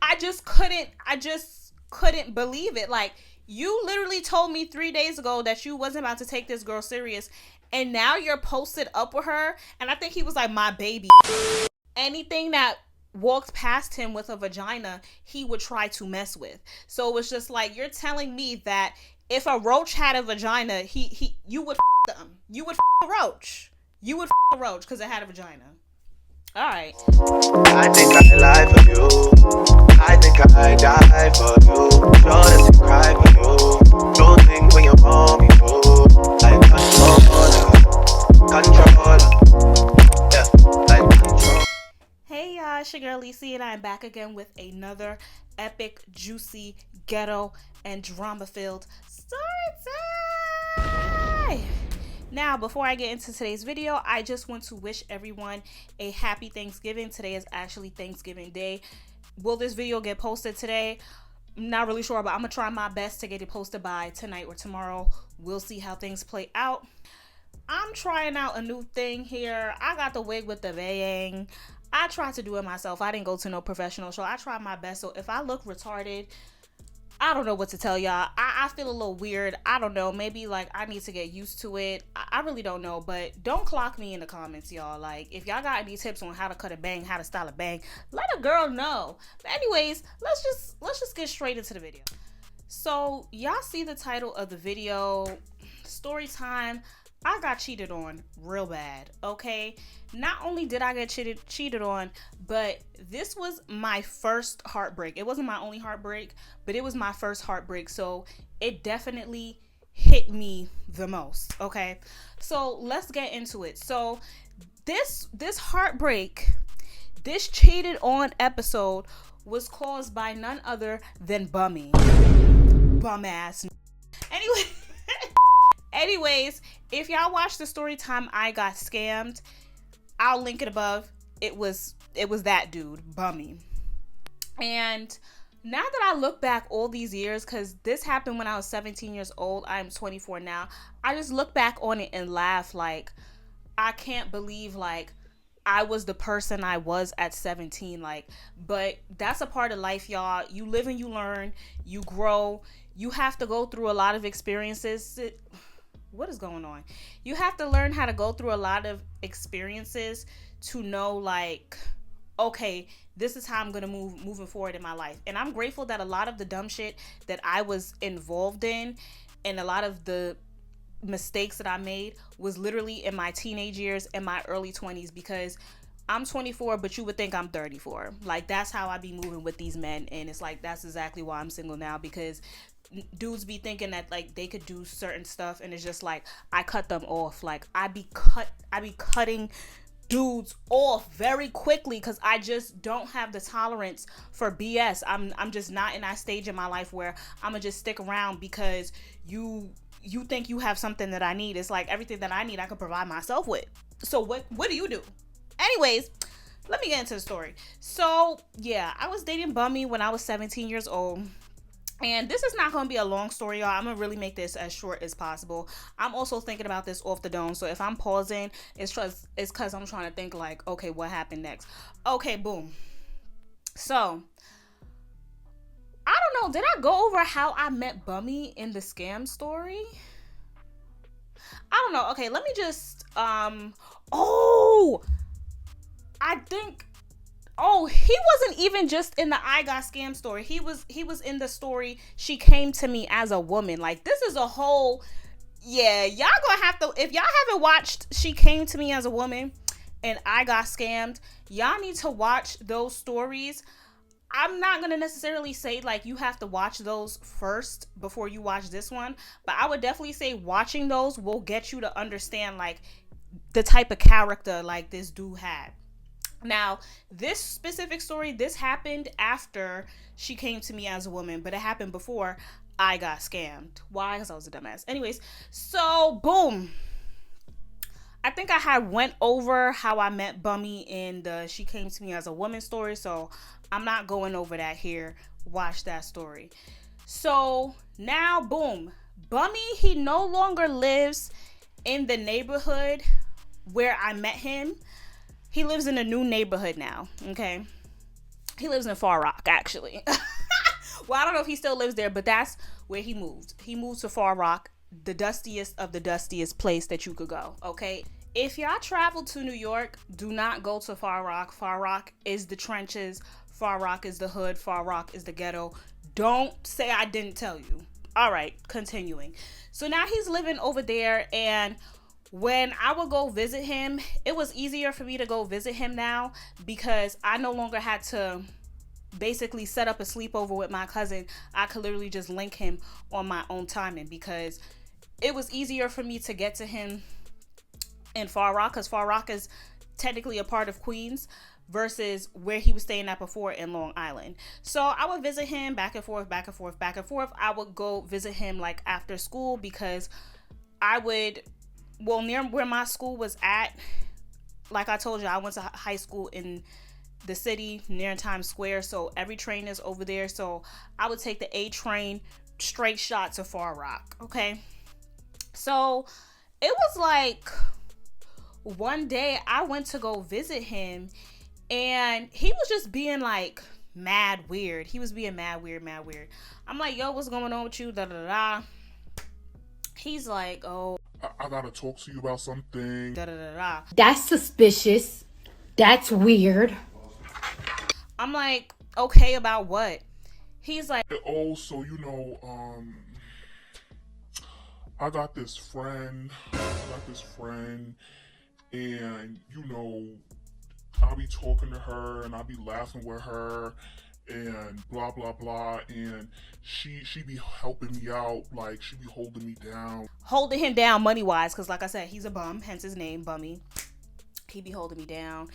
I just couldn't believe it. Like, you literally told me 3 days ago that you wasn't about to take this girl serious, and now you're posted up with her. And I think he was like, my baby. Anything that walked past him with a vagina, he would try to mess with. So it was just like, you're telling me that if a roach had a vagina, he you would them. You would a roach. You would a roach because it had a vagina. All right. I think I lie for you. I think I die for you. Sure that you cry for you. Don't think when you want me to. I control. Yeah, I control. Hey y'all, it's your girl Lisa, and I'm back again with another epic, juicy, ghetto, and drama-filled story time. Now, before I get into today's video, I just want to wish everyone a happy Thanksgiving. Today is actually Thanksgiving Day. Will this video get posted today? I'm not really sure, but I'm gonna try my best to get it posted by tonight or tomorrow. We'll see how things play out. I'm trying out a new thing here. I got the wig with the bang. I tried to do it myself. I didn't go to no professional show. I tried my best. So if I look retarded, I don't know what to tell y'all. I feel a little weird. I don't know. Maybe like I need to get used to it. I really don't know. But don't clock me in the comments, y'all. Like, if y'all got any tips on how to cut a bang, how to style a bang, let a girl know. But anyways, let's just get straight into the video. So y'all see the title of the video, story time. I got cheated on real bad, okay? Not only did I get cheated on, but this was my first heartbreak. It wasn't my only heartbreak, but it was my first heartbreak. So it definitely hit me the most, okay? So let's get into it. So this heartbreak, this cheated on episode was caused by none other than Bummy. Bum ass. Anyway. Anyways, if y'all watch the story time I got scammed, I'll link it above. It was that dude, Bummy. And now that I look back all these years, because this happened when I was 17 years old, I'm 24 now, I just look back on it and laugh. Like, I can't believe like I was the person I was at 17. Like, but that's a part of life, y'all. You live and you learn, you grow, you have to go through a lot of experiences. What is going on? You have to learn how to go through a lot of experiences to know, like, okay, this is how I'm gonna moving forward in my life. And I'm grateful that a lot of the dumb shit that I was involved in and a lot of the mistakes that I made was literally in my teenage years and my early 20s, because I'm 24, but you would think I'm 34. Like, that's how I be moving with these men. And it's like, that's exactly why I'm single now, because dudes be thinking that like they could do certain stuff, and it's just like I cut them off. Like, I be cutting dudes off very quickly because I just don't have the tolerance for BS. I'm just not in that stage in my life where I'm gonna just stick around because you think you have something that I need. It's like everything that I need I can provide myself with. So what do you do? Anyways, let me get into the story. So yeah, I was dating Bummy when I was 17 years old. And this is not going to be a long story, y'all. I'm going to really make this as short as possible. I'm also thinking about this off the dome. So if I'm pausing, it's because I'm trying to think like, okay, what happened next? Okay, boom. So, I don't know. Did I go over how I met Bummy in the scam story? I don't know. Okay, let me just, he wasn't even just in the I got scam story. He was in the story She Came to Me as a Woman. Like, this is a whole, yeah, y'all gonna have to, if y'all haven't watched She Came to Me as a Woman and I Got Scammed, y'all need to watch those stories. I'm not gonna necessarily say like you have to watch those first before you watch this one, but I would definitely say watching those will get you to understand like the type of character like this dude had. Now, this specific story, this happened after She Came to Me as a Woman, but it happened before I got scammed. Why? Because I was a dumbass. Anyways, so boom. I think I had went over how I met Bummy in the She Came to Me as a Woman story, so I'm not going over that here. Watch that story. So now, boom. Bummy, he no longer lives in the neighborhood where I met him. He lives in a new neighborhood now, okay? He lives in Far Rock, actually. Well, I don't know if he still lives there, but that's where he moved. He moved to Far Rock, the dustiest of the dustiest place that you could go, okay? If y'all travel to New York, do not go to Far Rock. Far Rock is the trenches. Far Rock is the hood. Far Rock is the ghetto. Don't say I didn't tell you. All right, continuing. So now he's living over there, and when I would go visit him, it was easier for me to go visit him now because I no longer had to basically set up a sleepover with my cousin. I could literally just link him on my own timing because it was easier for me to get to him in Far Rock, because Far Rock is technically a part of Queens versus where he was staying at before in Long Island. So I would visit him back and forth, back and forth, back and forth. I would go visit him like after school because I would, well, near where my school was at, like I told you, I went to high school in the city near Times Square, so every train is over there. So I would take the A train straight shot to Far Rock. Okay, so it was like one day I went to go visit him, and he was just being like mad weird. He was being mad weird. I'm like, yo, what's going on with you? Da da da. He's like, oh, I gotta talk to you about something. Da da da da. That's suspicious. That's weird. I'm like, okay, about what? He's like, Oh, so I got this friend, and I'll be talking to her and I'll be laughing with her and blah blah blah, and she be helping me out, like she be holding me down. Holding him down money wise, because like I said, he's a bum, hence his name, Bummy. He be holding me down.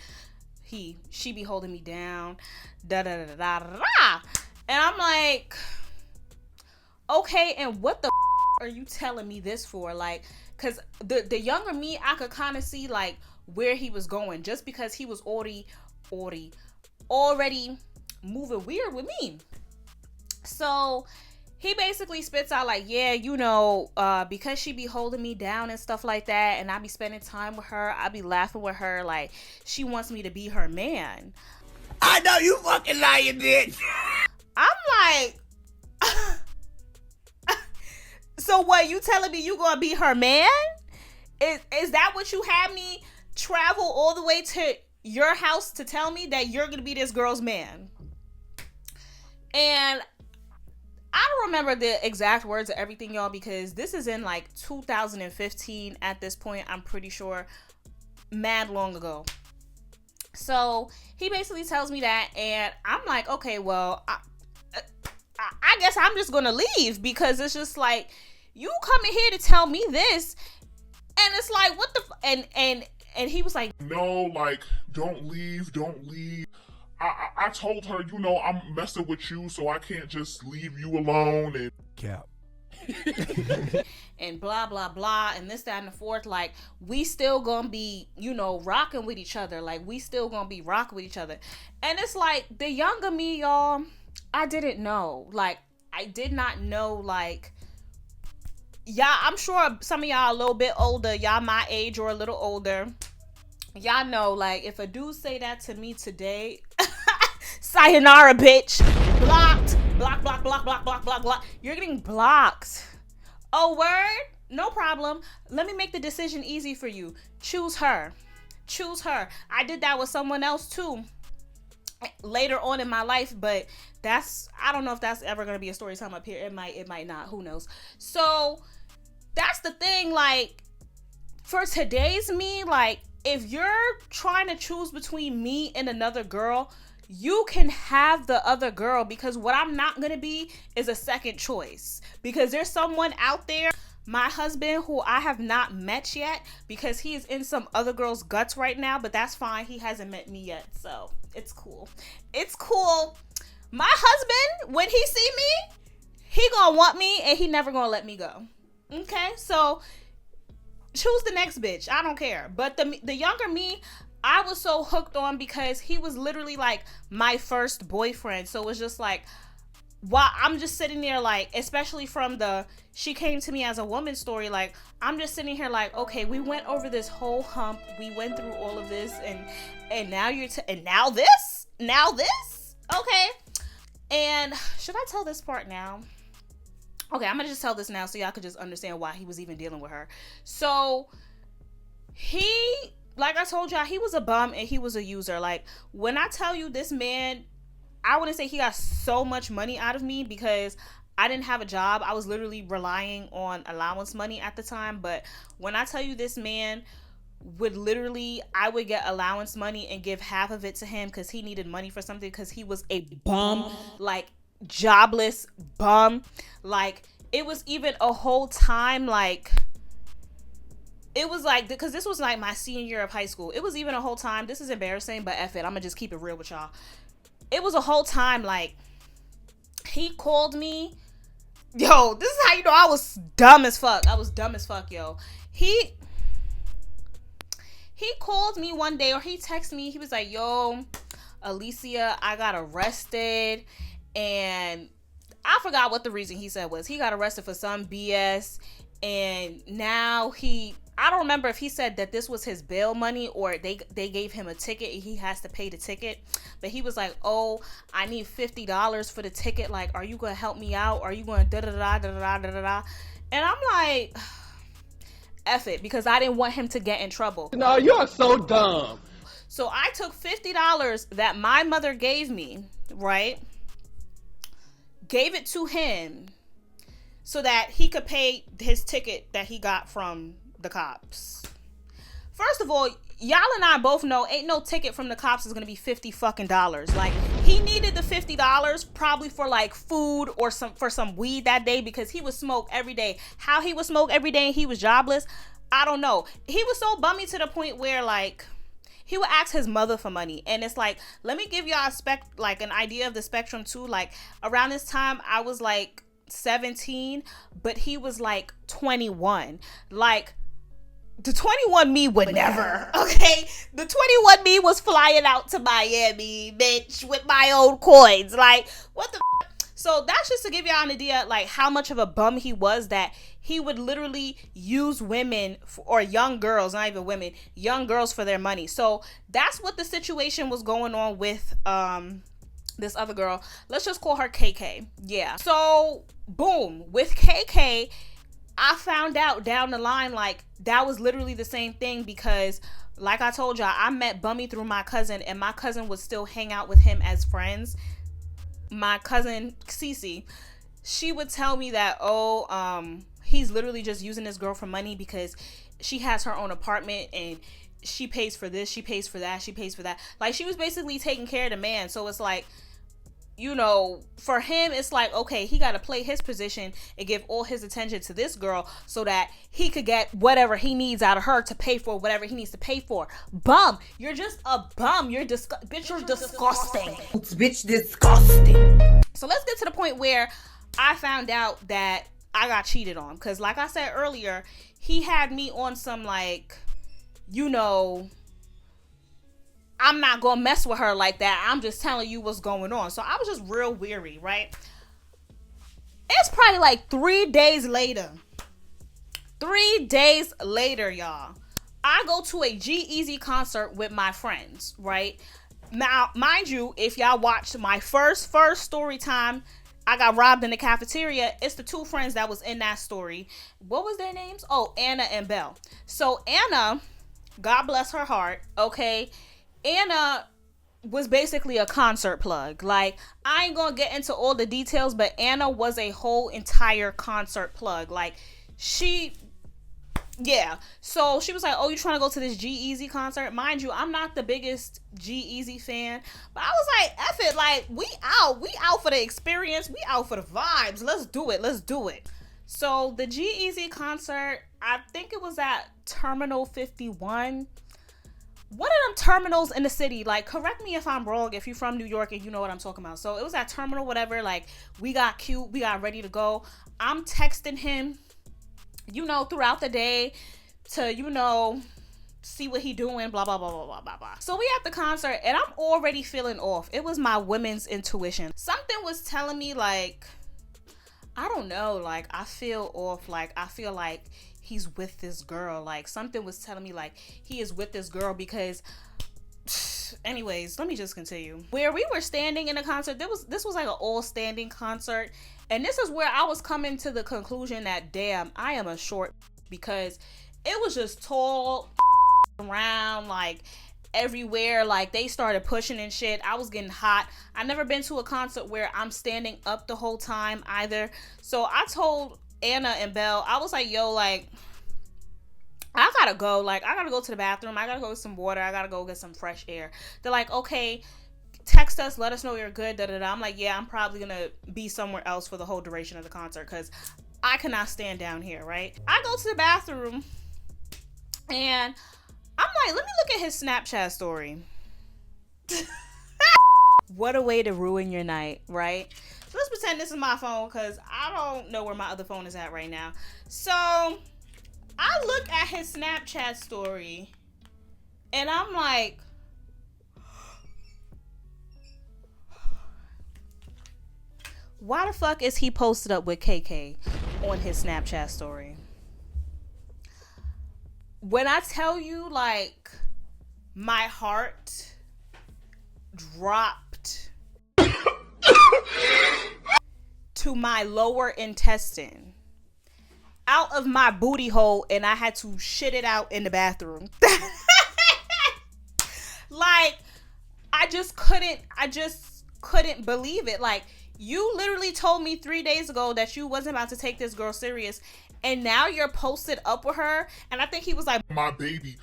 She be holding me down. Da da da da da. And I'm like, okay, and what the are you telling me this for? Like, because the younger me, I could kind of see like where he was going, just because he was already moving weird with me. So he basically spits out like, yeah, because she be holding me down and stuff like that, and I be spending time with her, I be laughing with her, like she wants me to be her man. I know you fucking lying, bitch. I'm like, so what, you telling me you gonna be her man? Is that what you had me travel all the way to your house to tell me, that you're gonna be this girl's man? And I don't remember the exact words of everything, y'all, because this is in like 2015 at this point, I'm pretty sure, mad long ago. So he basically tells me that, and I'm like, okay, well, I guess I'm just gonna leave, because it's just like, you coming here to tell me this, and it's like, what the and he was like, no, like, don't leave. I told her, I'm messing with you, so I can't just leave you alone. And Cap. and blah, blah, blah, and this, that, and the fourth. Like, we still gonna be, rocking with each other. Like, we still gonna be rocking with each other. And it's like, the younger me, y'all, I didn't know. Like, I did not know, like, y'all, I'm sure some of y'all a little bit older, y'all my age or a little older, y'all know, like, if a dude say that to me today, sayonara, bitch. Blocked. Block. You're getting blocked. Oh, word? No problem. Let me make the decision easy for you. Choose her. I did that with someone else too later on in my life, but I don't know if that's ever going to be a story time up here. It might not. Who knows? So that's the thing. Like, for today's me, like, if you're trying to choose between me and another girl, you can have the other girl, because what I'm not going to be is a second choice, because there's someone out there, my husband, who I have not met yet, because he is in some other girl's guts right now, but that's fine. He hasn't met me yet, so it's cool. My husband, when he see me, he gonna want me, and he never gonna let me go. Okay, so choose the next bitch. I don't care. But the younger me, I was so hooked on, because he was literally like my first boyfriend. So it was just like, while I'm just sitting there, like, especially from the she came to me as a woman story, like, I'm just sitting here like, okay, we went over this whole hump, we went through all of this, and now and now this, Okay. And should I tell this part now? Okay, I'm gonna just tell this now so y'all could just understand why he was even dealing with her. So he, like I told y'all, he was a bum and he was a user. Like, when I tell you this man, I wouldn't say he got so much money out of me because I didn't have a job. I was literally relying on allowance money at the time. But when I tell you this man would literally, I would get allowance money and give half of it to him because he needed money for something because he was a bum, like jobless bum. Like, it was even a whole time, like, it was like, because this was like my senior year of high school. It was even a whole time, this is embarrassing, but F it, I'm gonna just keep it real with y'all. It was a whole time, like, he called me. Yo, this is how you know I was dumb as fuck. I was dumb as fuck, yo. He called me one day, or he texted me. He was like, yo, Alicia, I got arrested. And I forgot what the reason he said was. He got arrested for some BS. And now I don't remember if he said that this was his bail money or they gave him a ticket and he has to pay the ticket. But he was like, oh, I need $50 for the ticket. Like, are you going to help me out? Are you going to da-da-da-da-da-da-da-da? And I'm like, F it, because I didn't want him to get in trouble. No, you're so dumb. So I took $50 that my mother gave me, right? Gave it to him so that he could pay his ticket that he got from the cops. First of all, y'all and I both know ain't no ticket from the cops is gonna be $50 fucking. Like, he needed the $50 probably for like food or for some weed that day because he would smoke every day. How he would smoke every day and he was jobless, I don't know. He was so bummy to the point where, like, he would ask his mother for money. And it's like, let me give y'all an idea of the spectrum too. Like, around this time I was like 17, but he was like 21. Like, the 21 me would never, okay? The 21 me was flying out to Miami, bitch, with my own coins. Like, what the f-? So that's just to give y'all an idea, like, how much of a bum he was, that he would literally use women or young girls, not even women, young girls for their money. So that's what the situation was going on with this other girl. Let's just call her KK. Yeah. So boom, with KK, I found out down the line, like, that was literally the same thing because, like I told y'all, I met Bummy through my cousin, and my cousin would still hang out with him as friends. My cousin Cece, she would tell me that, he's literally just using this girl for money because she has her own apartment and she pays for this, she pays for that, she pays for that. Like, she was basically taking care of the man. So it's like, you know, for him, it's like, okay, he got to play his position and give all his attention to this girl so that he could get whatever he needs out of her to pay for whatever he needs to pay for. Bum. You're just a bum. Bitch, you're disgusting. Bitch, disgusting. So let's get to the point where I found out that I got cheated on. Because like I said earlier, he had me on some, like, you know, I'm not gonna mess with her like that. I'm just telling you what's going on. So I was just real weary, right? It's probably like 3 days later. 3 days later, y'all. I go to a G-Eazy concert with my friends, right? Now, mind you, if y'all watched my first story time, I got robbed in the cafeteria. It's the two friends that was in that story. What was their names? Oh, Anna and Belle. So Anna, God bless her heart, okay? Anna was basically a concert plug. Like, I ain't gonna get into all the details, but Anna was a whole entire concert plug. Like, yeah. So she was like, oh, you trying to go to this G-Eazy concert? Mind you, I'm not the biggest G-Eazy fan, but I was like, F it, like, we out for the experience, we out for the vibes. Let's do it. So the G-Eazy concert, I think it was at Terminal 51. One of them terminals in the city. Like, correct me if I'm wrong if you're from New York and you know what I'm talking about. So it was at Terminal whatever. Like, we got cute, we got ready to go. I'm texting him, you know, throughout the day to, you know, see what he doing, blah, blah, blah, blah, blah, blah, blah. So we at the concert and I'm already feeling off. It was my women's intuition. Something was telling me, like, I don't know, like, I feel off. Like, I feel like he's with this girl. Like, something was telling me, like, he is with this girl because anyways, let me just continue. Where we were standing in the concert, this was like an all standing concert, and this is where I was coming to the conclusion that damn, I am a short, because it was just tall around like everywhere. Like they started pushing and shit. I was getting hot. I never been to a concert where I'm standing up the whole time either. So I told Anna and Belle, I was like, yo, like, I gotta go. Like, I gotta go to the bathroom. I gotta go get some water. I gotta go get some fresh air. They're like, okay, text us, let us know you're good. Da, da, da. I'm like, yeah, I'm probably gonna be somewhere else for the whole duration of the concert because I cannot stand down here, right? I go to the bathroom and I'm like, let me look at his Snapchat story. What a way to ruin your night, right? So let's pretend this is my phone because I don't know where my other phone is at right now. So I look at his Snapchat story and I'm like, why the fuck is he posted up with KK on his Snapchat story? When I tell you, like, my heart dropped to my lower intestine, out of my booty hole, and I had to shit it out in the bathroom. Like, I just couldn't believe it. Like, you literally told me 3 days ago that you wasn't about to take this girl serious, and now you're posted up with her. And I think he was like, my baby,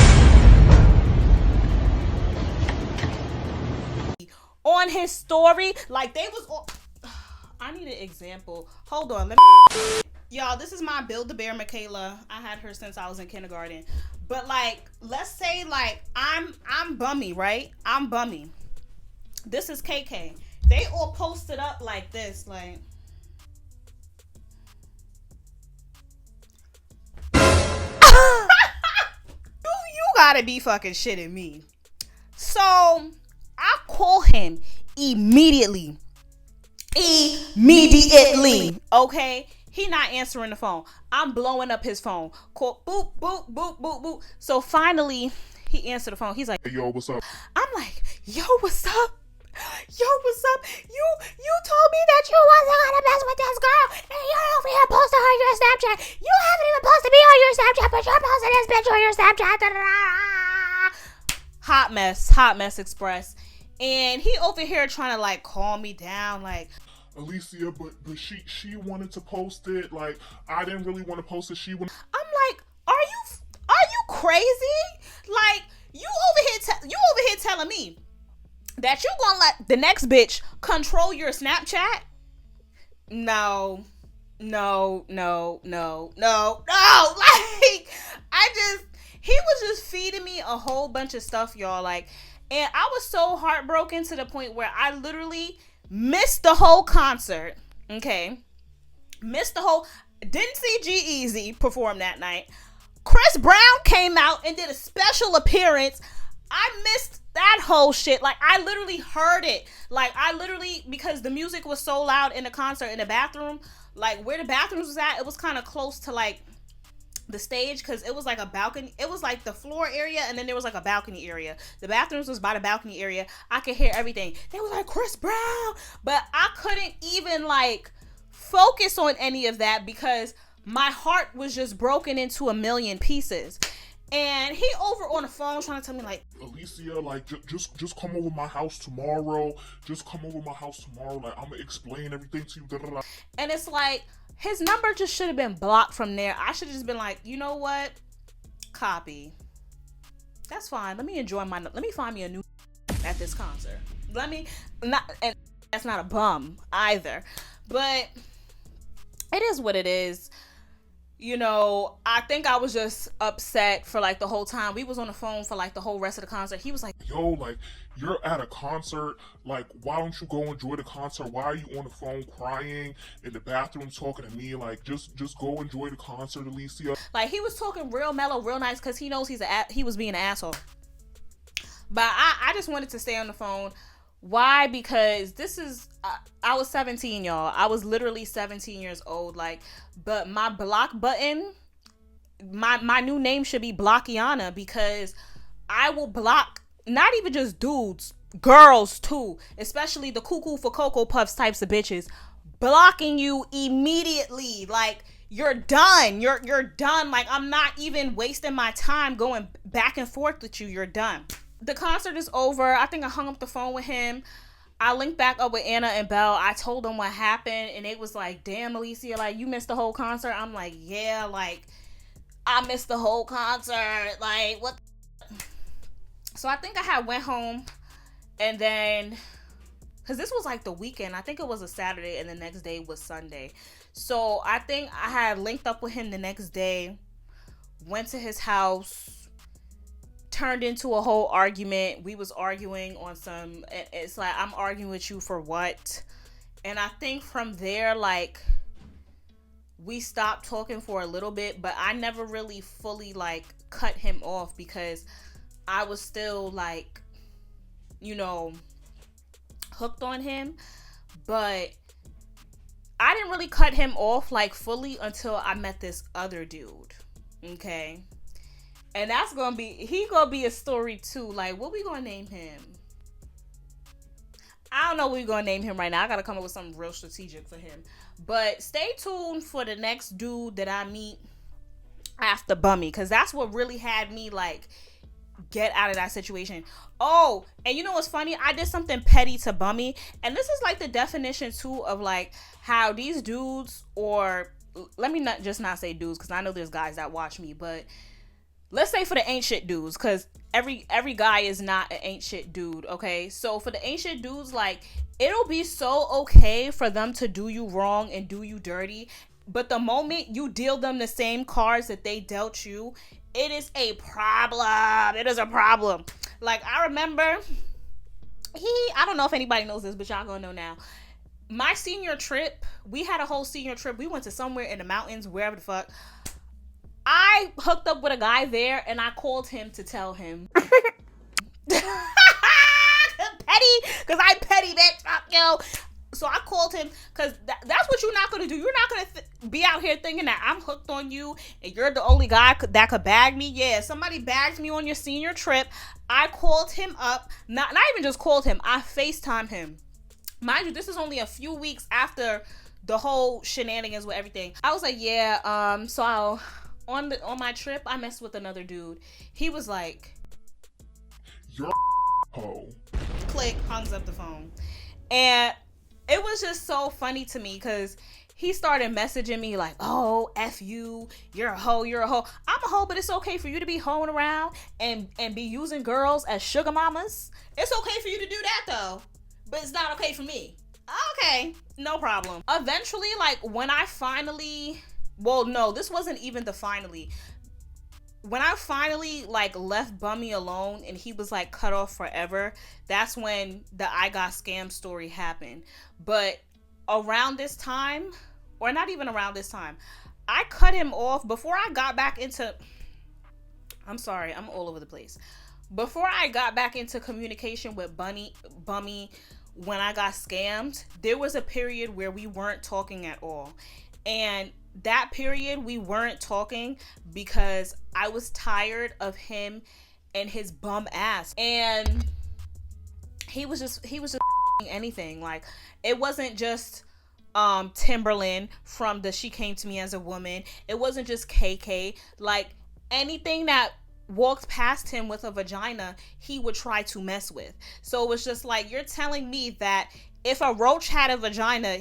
on his story. Like, they was all... I need an example. Hold on, let me... Y'all, this is my Build-A-Bear Michaela. I had her since I was in kindergarten. But, like, let's say, like, I'm Bummy, right? I'm Bummy. This is KK. They all posted up like this, like... You gotta be fucking shitting me. So, I call him immediately. Okay? He not answering the phone. I'm blowing up his phone. Call, boop, boop, boop, boop, boop. So finally, he answered the phone. He's like, hey, yo, what's up? I'm like, yo, what's up? Yo, what's up? You told me that you wasn't gonna mess with this girl, and you're over here posting her on your Snapchat. You haven't even posted me on your Snapchat, but you're posting this bitch on your Snapchat. Hot mess express. And he over here trying to like calm me down, like, Alicia, but she wanted to post it. Like, I didn't really want to post it. She wanted. I'm like, are you crazy? Like, you over here telling me that you gonna let the next bitch control your Snapchat? No. Like, he was just feeding me a whole bunch of stuff, y'all. Like, and I was so heartbroken to the point where I literally missed the whole concert. Okay. Didn't see G-Eazy perform that night. Chris Brown came out and did a special appearance. I missed that whole shit. Like, I literally heard it. Like, because the music was so loud in the concert, in the bathroom, like where the bathrooms was at, it was kind of close to like the stage, because it was like a balcony. It was like the floor area, and then there was like a balcony area. The bathrooms was by the balcony area. I could hear everything. They was like, Chris Brown, but I couldn't even like focus on any of that because my heart was just broken into a million pieces. And he over on the phone trying to tell me like, Alicia, like, just come over my house tomorrow. Just come over my house tomorrow. Like, I'm gonna explain everything to you. Da, da, da. And it's like, his number just should have been blocked from there. I should have just been like, you know what? Copy. That's fine. Let me find me a new at this concert. And that's not a bum either. But it is what it is. You know, I think I was just upset for like the whole time. We was on the phone for like the whole rest of the concert. He was like, yo, like, you're at a concert. Like, why don't you go enjoy the concert? Why are you on the phone crying in the bathroom talking to me? Like, just go enjoy the concert, Alicia. Like, he was talking real mellow, real nice, because he knows he was being an asshole. But I just wanted to stay on the phone. Why? Because I was 17, y'all. I was literally 17 years old. Like, but my block button, my new name should be Blockiana, because I will block not even just dudes, girls too, especially the cuckoo for Cocoa Puffs types of bitches, blocking you immediately. Like, you're done. You're done. Like, I'm not even wasting my time going back and forth with you. You're done. The concert is over. I think I hung up the phone with him. I linked back up with Anna and Belle. I told them what happened, and it was like, damn, Alicia, like, you missed the whole concert. I'm like, yeah, like, I missed the whole concert. Like, what? So I think I had went home, and then, because this was like the weekend. I think it was a Saturday, and the next day was Sunday. So I think I had linked up with him the next day, went to his house, turned into a whole argument. We was arguing on some, it's like, I'm arguing with you for what? And I think from there, like, we stopped talking for a little bit, but I never really fully, like, cut him off because I was still, like, you know, hooked on him. But I didn't really cut him off, like, fully until I met this other dude. Okay? And that's gonna be a story too. Like, what we gonna name him? I don't know what we're gonna name him right now. I gotta come up with something real strategic for him. But stay tuned for the next dude that I meet after Bummy, because that's what really had me, like, get out of that situation. Oh, and you know what's funny? I did something petty to Bummy, and this is like the definition too of, like, how these dudes, or let me not say dudes, because I know there's guys that watch me, but let's say for the ain't shit dudes, because every guy is not an ain't shit dude, okay? So for the ain't shit dudes, like, it'll be so okay for them to do you wrong and do you dirty, but the moment you deal them the same cards that they dealt you, it is a problem. It is a problem. Like, I remember, I don't know if anybody knows this, but y'all gonna know now. My senior trip, we had a whole senior trip. We went to somewhere in the mountains, wherever the fuck. I hooked up with a guy there, and I called him to tell him. Petty, because I'm petty, bitch. Yo. So I called him, because that's what you're not going to do. You're not going to be out here thinking that I'm hooked on you, and you're the only guy that could bag me. Yeah, somebody bagged me on your senior trip. I called him up. Not even just called him. I FaceTimed him. Mind you, this is only a few weeks after the whole shenanigans with everything. I was like, yeah, so on my trip, I messed with another dude. He was like, you're hoe. Click, hangs up the phone. And it was just so funny to me because he started messaging me like, oh, F you, you're a hoe, you're a hoe. I'm a hoe, but it's okay for you to be hoeing around and be using girls as sugar mamas. It's okay for you to do that though, but it's not okay for me. Okay, no problem. Eventually, like, when I finally, well, no, this wasn't even the finally. When I finally, like, left Bummy alone and he was, like, cut off forever, that's when the I got scammed story happened. But around this time, or not even around this time, I cut him off before I got back into, I'm sorry, I'm all over the place. Before I got back into communication with Bummy, when I got scammed, there was a period where we weren't talking at all. And that period we weren't talking because I was tired of him and his bum ass. And he was just anything. Like, it wasn't just Timberland from the She Came to Me as a Woman. It wasn't just KK. Like, anything that walked past him with a vagina, he would try to mess with. So it was just like, you're telling me that if a roach had a vagina,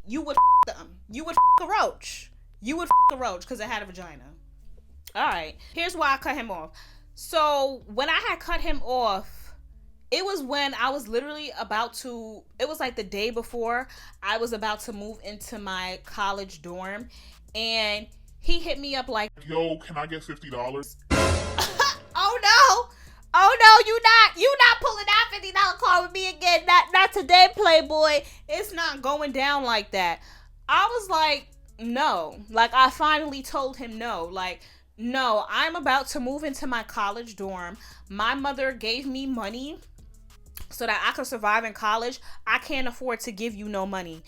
you would them. You would a roach. You would a roach because it had a vagina. All right. Here's why I cut him off. So when I had cut him off, it was when I was literally it was like the day before I was about to move into my college dorm, and he hit me up like, yo, can I get $50? Oh no, you not pulling that $50 card with me again. Not today, Playboy. It's not going down like that. I was like, no. Like, I finally told him no. Like, no, I'm about to move into my college dorm. My mother gave me money so that I could survive in college. I can't afford to give you no money.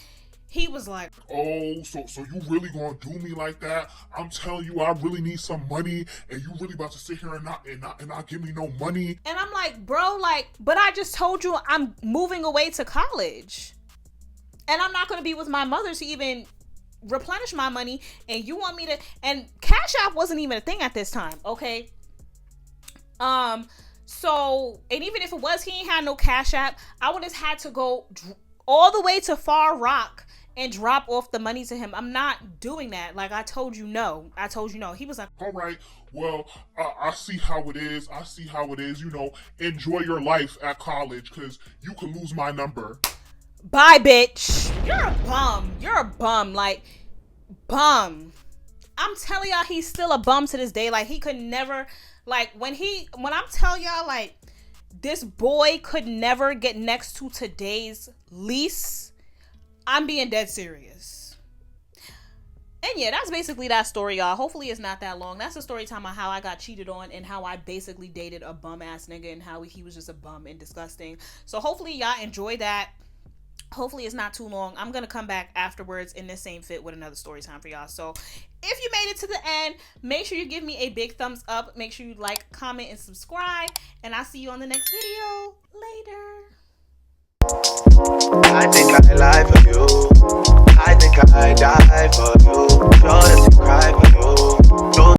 He was like, oh, so you really gonna do me like that? I'm telling you, I really need some money, and you really about to sit here and not give me no money? and I'm like, bro, like, but I just told you I'm moving away to college. And I'm not going to be with my mother to even replenish my money. And you want me to, and Cash App wasn't even a thing at this time. Okay. So, and even if it was, he ain't had no Cash App. I would have had to go all the way to Far Rock and drop off the money to him. I'm not doing that. Like, I told you no. He was like, all right, well, I see how it is. You know, enjoy your life at college, because you could lose my number. bye, bitch. You're a bum. Like, bum. I'm telling y'all, he's still a bum to this day. Like, he could never, like, when I'm telling y'all, like, this boy could never get next to today's lease. I'm being dead serious. And yeah, that's basically that story, y'all. Hopefully it's not that long. That's the story time on how I got cheated on and how I basically dated a bum ass nigga and how he was just a bum and disgusting. So hopefully y'all enjoy that. Hopefully it's not too long. I'm gonna come back afterwards in the same fit with another story time for y'all. So if you made it to the end, make sure you give me a big thumbs up. Make sure you like, comment, and subscribe. And I'll see you on the next video. Later. I think I lie for you.